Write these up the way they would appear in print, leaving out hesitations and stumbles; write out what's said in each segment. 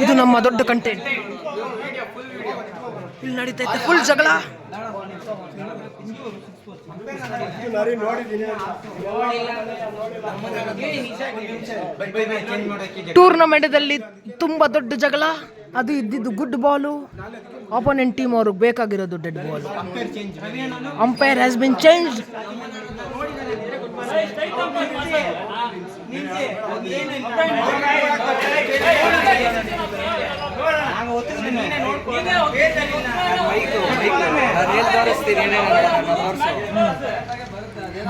ಇದು ನಮ್ಮ ದೊಡ್ಡ ಕಂಟೆಂಟ್. ಇಲ್ಲಿ ನಡೀತೈತೆ ಫುಲ್ ಜಗಳ. ಟೂರ್ನಮೆಂಟದಲ್ಲಿ ತುಂಬಾ ದೊಡ್ಡ ಜಗಳ. ಅದು ಇದ್ದಿದ್ದು ಗುಡ್ ಬಾಲು. ಆಪೋನೆಂಟ್ ಟೀಮ್ ಅವ್ರಿಗೆ ಬೇಕಾಗಿರೋದು dead ball. Umpire has been change.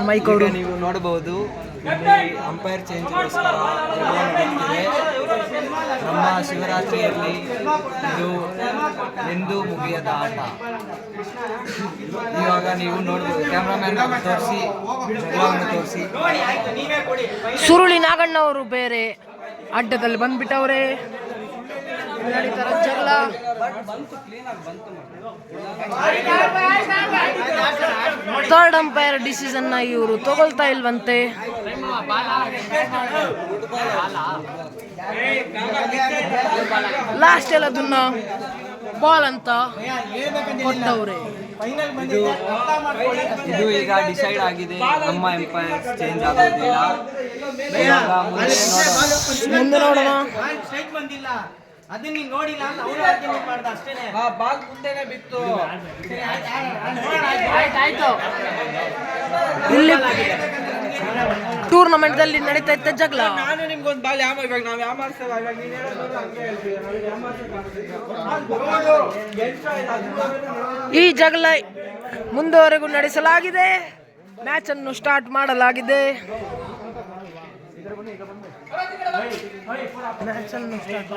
Mike ಅವರು ನೀವು ನೋಡಬಹುದು, ಅಂಪೈರ್ ಚೇಂಜ್ಗೋಸ್ಕರ ನಡೀತಿದೆ. ನಮ್ಮ ಶಿವರಾತ್ರಿಯಲ್ಲಿ ಇದು ಎಂದೂ ಮುಗಿಯದ ಆಟ. ಇವಾಗ ನೀವು ನೋಡ್ಬೋದು, ಕ್ಯಾಮ್ರಾಮ್ಯಾನ್ ತೋರಿಸಿ, ಜಗಳವನ್ನು ತೋರಿಸಿ. ಸುರುಳಿ ನಾಗಣ್ಣ ಅವರು ಬೇರೆ ಅಡ್ಡದಲ್ಲಿ ಬಂದ್ಬಿಟ್ಟವ್ರೆ. ನಡೀತಾರ ಜಗಳ. ಥರ್ಡ್ ಅಂಪೈರ್ ಡಿಸಿಷನ್ ನ ಇವರು ತಗೊಳ್ತಾ ಇಲ್ವಂತೆ. ಲಾಸ್ಟ್ ಎಲ್ಲ ಅದನ್ನ ಬಾಲ್ ಅಂತ ಕೊಟ್ಟವ್ರೆ. ಇದು ಈಗ ಡಿಸೈಡ್ ಆಗಿದೆ. ನಮ್ಮ ಎಂಪೈರ್ ಚೇಂಜ್ ಆಗೋದಿಲ್ಲ. ಮುಂದೆ ನೋಡೋಣ. ಅದನ್ನ ನೋಡಿಲ್ಲ ಅಂತ ಅವನು ಆರ್ಗ್ಯುಮೆಂಟ್ ಮಾಡ್ದ ಅಷ್ಟೇನೆ. ಬಾಲ್ ಮುಂದೆನೆ ಬಿತ್ತು. ಆಯ್ತು. ಇಲ್ಲಿ ಟೂರ್ನಮೆಂಟ್ ದಲ್ಲಿ ನಡೀತಾ ಇದ್ದ ಜಗಳ. ನಾನು ನಿಮ್ಗೊಂದು ಬಾಲ್ ಇವಾಗ ನಾವು ಯಾಮಾರ್ಸಲ್ಲ. ಇವಾಗ ನೀನು ಹೇಳೋದು ಹಂಗೆ ಹೇಳ್ತೀವಿ. ಈ ಜಗಳ ಮುಂದುವರೆಗೂ ನಡೆಸಲಾಗಿದೆ. ಮ್ಯಾಚ್ ಅನ್ನು ಸ್ಟಾರ್ಟ್ ಮಾಡಲಾಗಿದೆ. ಮ್ಯಾಚ್ ಅನ್ನು ಸ್ಟಾರ್ಟ್